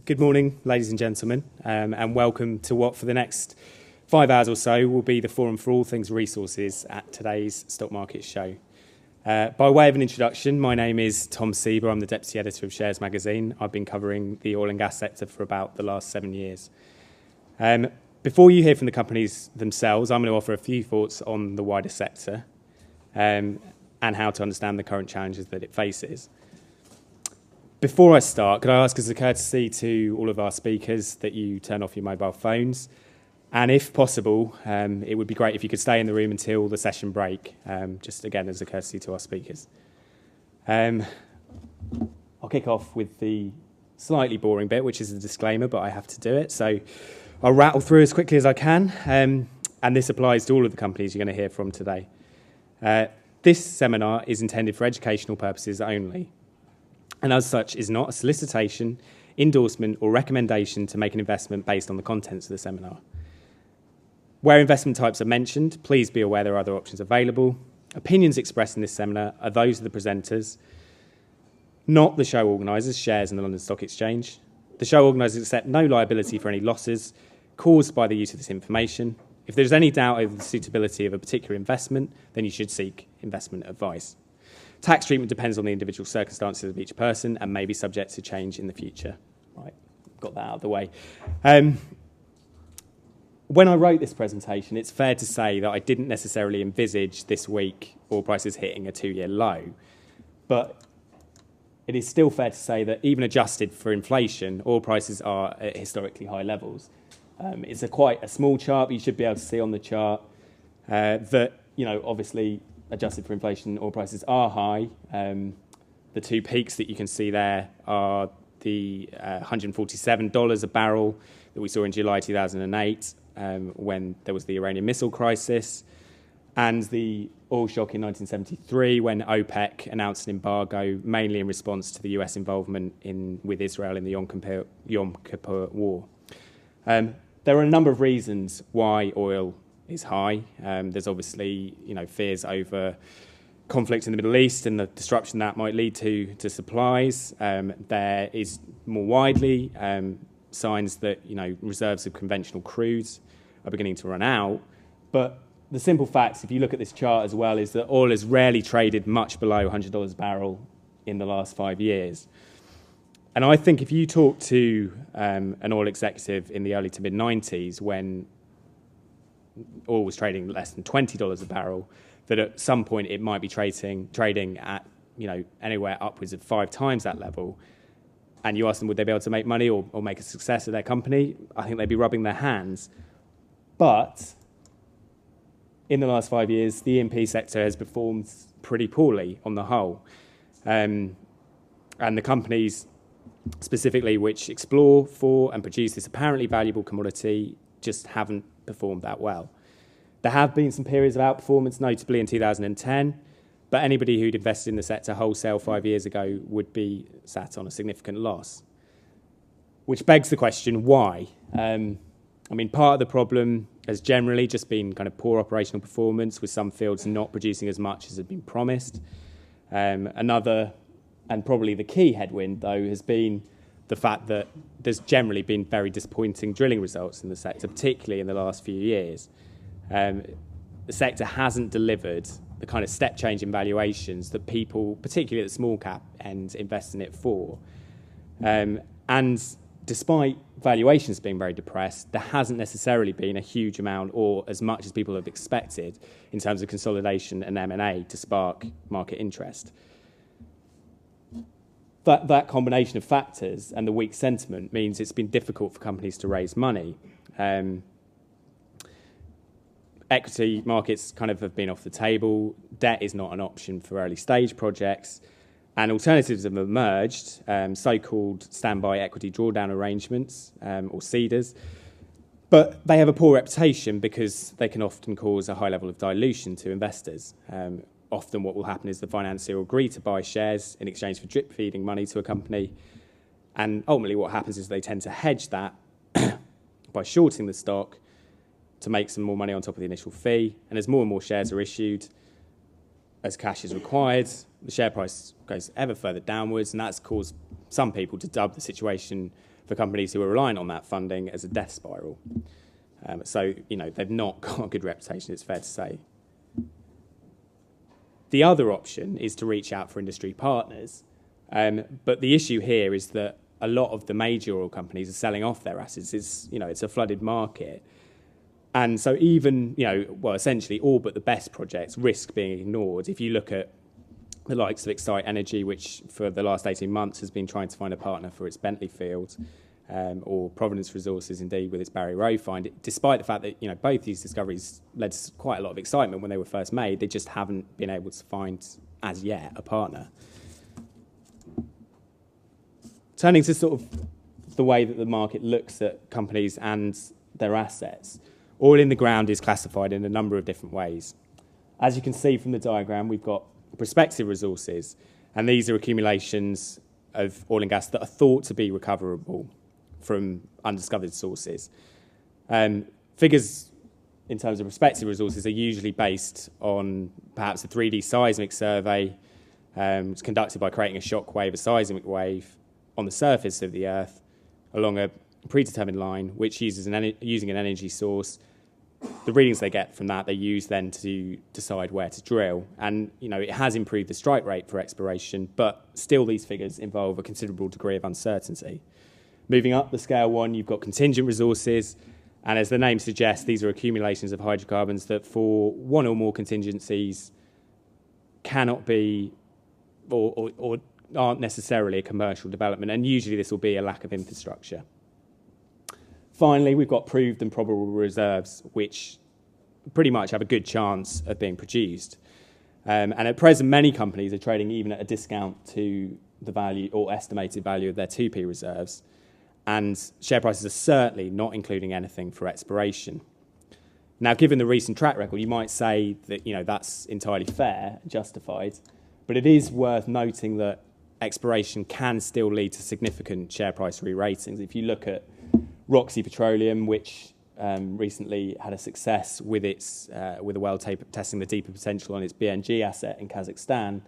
Good morning, ladies and gentlemen, and welcome to what for the next 5 hours or so will be the forum for all things resources at today's stock market show. By way of an introduction, my name is Tom Sieber. I'm the Deputy Editor of Shares Magazine. I've been covering the oil and gas sector for about the last 7 years. Before you hear from the companies themselves, I'm going to offer a few thoughts on the wider sector and how to understand the current challenges that it faces. Before I start, could I ask as a courtesy to all of our speakers that you turn off your mobile phones? And if possible, it would be great if you could stay in the room until the session break, just again as a courtesy to our speakers. I'll kick off with the slightly boring bit, which is a disclaimer, but I have to do it. So I'll rattle through as quickly as I can, and this applies to all of the companies you're going to hear from today. This seminar is intended for educational purposes only, and as such is not a solicitation, endorsement or recommendation to make an investment based on the contents of the seminar. Where investment types are mentioned, please be aware there are other options available. Opinions expressed in this seminar are those of the presenters, not the show organisers, Shares and the London Stock Exchange. The show organisers accept no liability for any losses caused by the use of this information. If there's any doubt over the suitability of a particular investment, then you should seek investment advice. Tax treatment depends on the individual circumstances of each person and may be subject to change in the future. Right, got that out of the way. When I wrote this presentation, it's fair to say that I didn't necessarily envisage this week oil prices hitting a 2-year low. But it is still fair to say that even adjusted for inflation, oil prices are at historically high levels. It's quite a small chart, but you should be able to see on the chart that, obviously adjusted for inflation, oil prices are high. The two peaks that you can see there are the $147 a barrel that we saw in July 2008 when there was the Iranian missile crisis, and the oil shock in 1973 when OPEC announced an embargo, mainly in response to the US involvement with Israel in the Yom Kippur War. There are a number of reasons why oil is high. There's obviously, fears over conflict in the Middle East and the disruption that might lead to supplies. There is more widely signs that, reserves of conventional crudes are beginning to run out. But the simple facts, if you look at this chart as well, is that oil has rarely traded much below $100 a barrel in the last 5 years. And I think if you talk to an oil executive in the early to mid-90s when oil was trading less than $20 a barrel, that at some point it might be trading at anywhere upwards of 5 times that level, and you ask them would they be able to make money or make a success of their company, I think they'd be rubbing their hands. But in the last 5 years, the E&P sector has performed pretty poorly on the whole. And the companies specifically which explore for and produce this apparently valuable commodity just haven't performed that well. There have been some periods of outperformance, notably in 2010, but anybody who'd invested in the sector wholesale 5 years ago would be sat on a significant loss. Which begs the question, why? Part of the problem has generally just been kind of poor operational performance, with some fields not producing as much as had been promised. Another, and probably the key headwind, though, has been the fact that there's generally been very disappointing drilling results in the sector, particularly in the last few years. The sector hasn't delivered the kind of step change in valuations that people, particularly at the small cap end, invest in it for. And despite valuations being very depressed, there hasn't necessarily been a huge amount or as much as people have expected in terms of consolidation and M&A to spark market interest. That combination of factors and the weak sentiment means it's been difficult for companies to raise money. Equity markets kind of have been off the table. Debt is not an option for early stage projects. And alternatives have emerged, so-called standby equity drawdown arrangements, or CEDAs. But they have a poor reputation because they can often cause a high level of dilution to investors. Often what will happen is the financier will agree to buy shares in exchange for drip feeding money to a company. And ultimately what happens is they tend to hedge that by shorting the stock to make some more money on top of the initial fee. And as more and more shares are issued, as cash is required, the share price goes ever further downwards, and that's caused some people to dub the situation for companies who are reliant on that funding as a death spiral. So, they've not got a good reputation, it's fair to say. The other option is to reach out for industry partners. But the issue here is that a lot of the major oil companies are selling off their assets. It's a flooded market. And so even, essentially all but the best projects risk being ignored. If you look at the likes of Excite Energy, which for the last 18 months has been trying to find a partner for its Bentley field, or Providence Resources, indeed, with its Barry Rowe find, despite the fact that, both these discoveries led to quite a lot of excitement when they were first made, they just haven't been able to find, as yet, a partner. Turning to sort of the way that the market looks at companies and their assets, oil in the ground is classified in a number of different ways. As you can see from the diagram, we've got prospective resources, and these are accumulations of oil and gas that are thought to be recoverable from undiscovered sources. Figures in terms of prospective resources are usually based on perhaps a 3D seismic survey. It's conducted by creating a shock wave, a seismic wave, on the surface of the Earth along a predetermined line, which uses using an energy source. The readings they get from that, they use then to decide where to drill. And, it has improved the strike rate for exploration, but still these figures involve a considerable degree of uncertainty. Moving up the scale one, you've got contingent resources. And as the name suggests, these are accumulations of hydrocarbons that for one or more contingencies cannot be or aren't necessarily a commercial development. And usually this will be a lack of infrastructure. Finally, we've got proved and probable reserves, which pretty much have a good chance of being produced. And at present, many companies are trading even at a discount to the value or estimated value of their 2P reserves. And share prices are certainly not including anything for exploration. Now, given the recent track record, you might say that, that's entirely fair and justified. But it is worth noting that exploration can still lead to significant share price re-ratings. If you look at Roxy Petroleum, which recently had a success with a well testing the deeper potential on its BNG asset in Kazakhstan.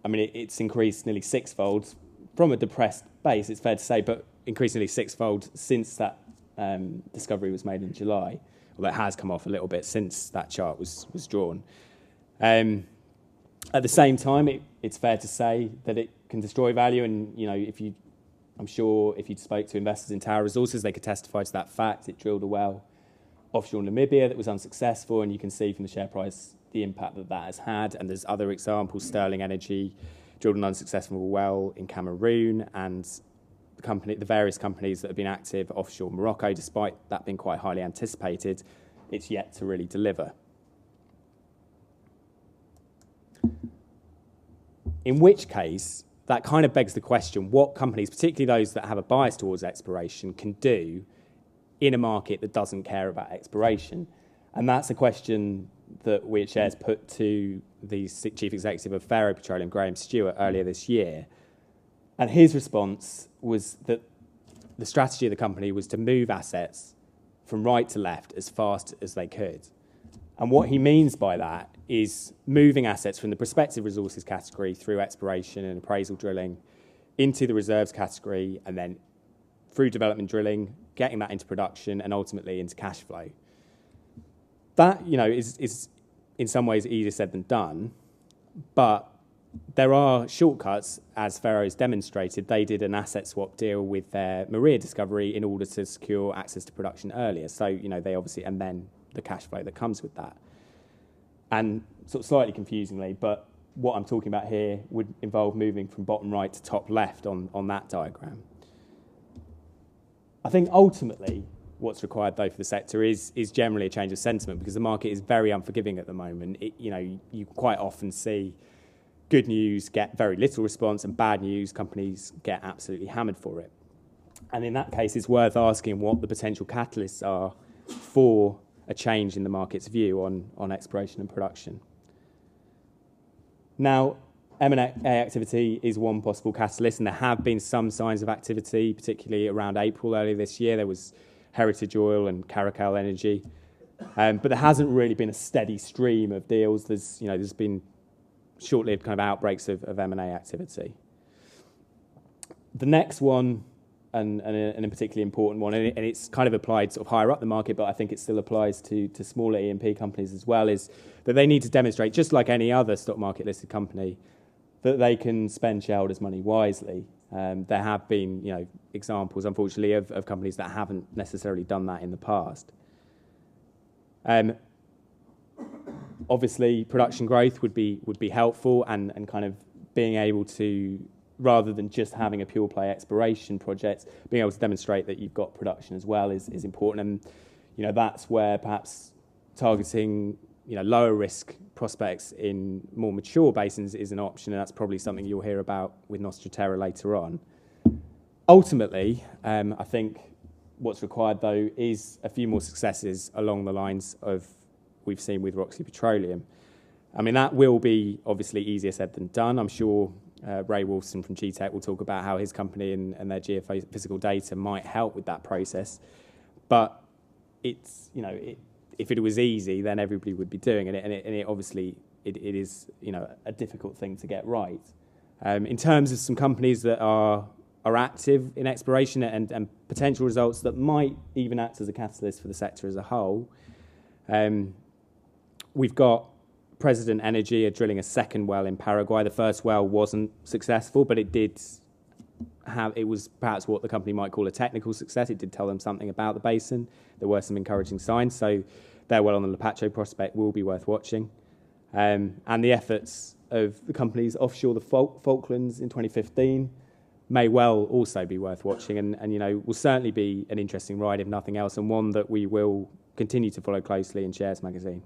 I mean, it's increased nearly sixfold from a depressed base, it's fair to say, but increased nearly sixfold since that discovery was made in July. Although it has come off a little bit since that chart was drawn. At the same time, it's fair to say that it can destroy value, and I'm sure if you spoke to investors in Tower Resources, they could testify to that fact. It drilled a well offshore Namibia that was unsuccessful, and you can see from the share price the impact that has had. And there's other examples. Sterling Energy drilled an unsuccessful well in Cameroon, and the various companies that have been active offshore Morocco, despite that being quite highly anticipated, it's yet to really deliver. In which case, that kind of begs the question, what companies, particularly those that have a bias towards exploration, can do in a market that doesn't care about exploration? And that's a question that we at Shares put to the chief executive of Faro Petroleum, Graham Stewart, earlier this year. And his response was that the strategy of the company was to move assets from right to left as fast as they could. And what he means by that is moving assets from the prospective resources category through exploration and appraisal drilling into the reserves category, and then through development drilling, getting that into production and ultimately into cash flow. That, is in some ways easier said than done, but there are shortcuts, as Faro's demonstrated. They did an asset swap deal with their Maria discovery in order to secure access to production earlier. So, they obviously, and then the cash flow that comes with that. And sort of slightly confusingly, but what I'm talking about here would involve moving from bottom right to top left on that diagram. I think ultimately what's required, though, for the sector is generally a change of sentiment, because the market is very unforgiving at the moment. You quite often see good news get very little response, and bad news, companies get absolutely hammered for it. And in that case, it's worth asking what the potential catalysts are for a change in the market's view on exploration and production. Now, M&A activity is one possible catalyst, and there have been some signs of activity, particularly around April earlier this year. There was Heritage Oil and Caracal Energy, but there hasn't really been a steady stream of deals. There's been short-lived kind of outbreaks of M&A activity. The next one, and a particularly important one, and it's kind of applied sort of higher up the market, but I think it still applies to smaller E&P companies as well, is that they need to demonstrate, just like any other stock market listed company, that they can spend shareholders' money wisely. There have been, examples, unfortunately, of companies that haven't necessarily done that in the past. Obviously, production growth would be helpful, and kind of being able to, rather than just having a pure play exploration project, being able to demonstrate that you've got production as well is important. And that's where perhaps targeting lower risk prospects in more mature basins is an option, and that's probably something you'll hear about with Nostraterra later on. Ultimately, I think what's required though is a few more successes along the lines of we've seen with Roxy Petroleum. I mean, that will be obviously easier said than done. I'm sure Ray Wolfson from GTEC will talk about how his company and their geophysical data might help with that process. But it's, if it was easy, then everybody would be doing it. And it obviously, it is, a difficult thing to get right. In terms of some companies that are active in exploration and potential results that might even act as a catalyst for the sector as a whole, we've got President Energy are drilling a second well in Paraguay. The first well wasn't successful, but it was perhaps what the company might call a technical success. It did tell them something about the basin. There were some encouraging signs. So their well on the Lapacho prospect will be worth watching. And the efforts of the companies offshore the Falklands in 2015 may well also be worth watching, and will certainly be an interesting ride if nothing else, and one that we will continue to follow closely in Shares Magazine.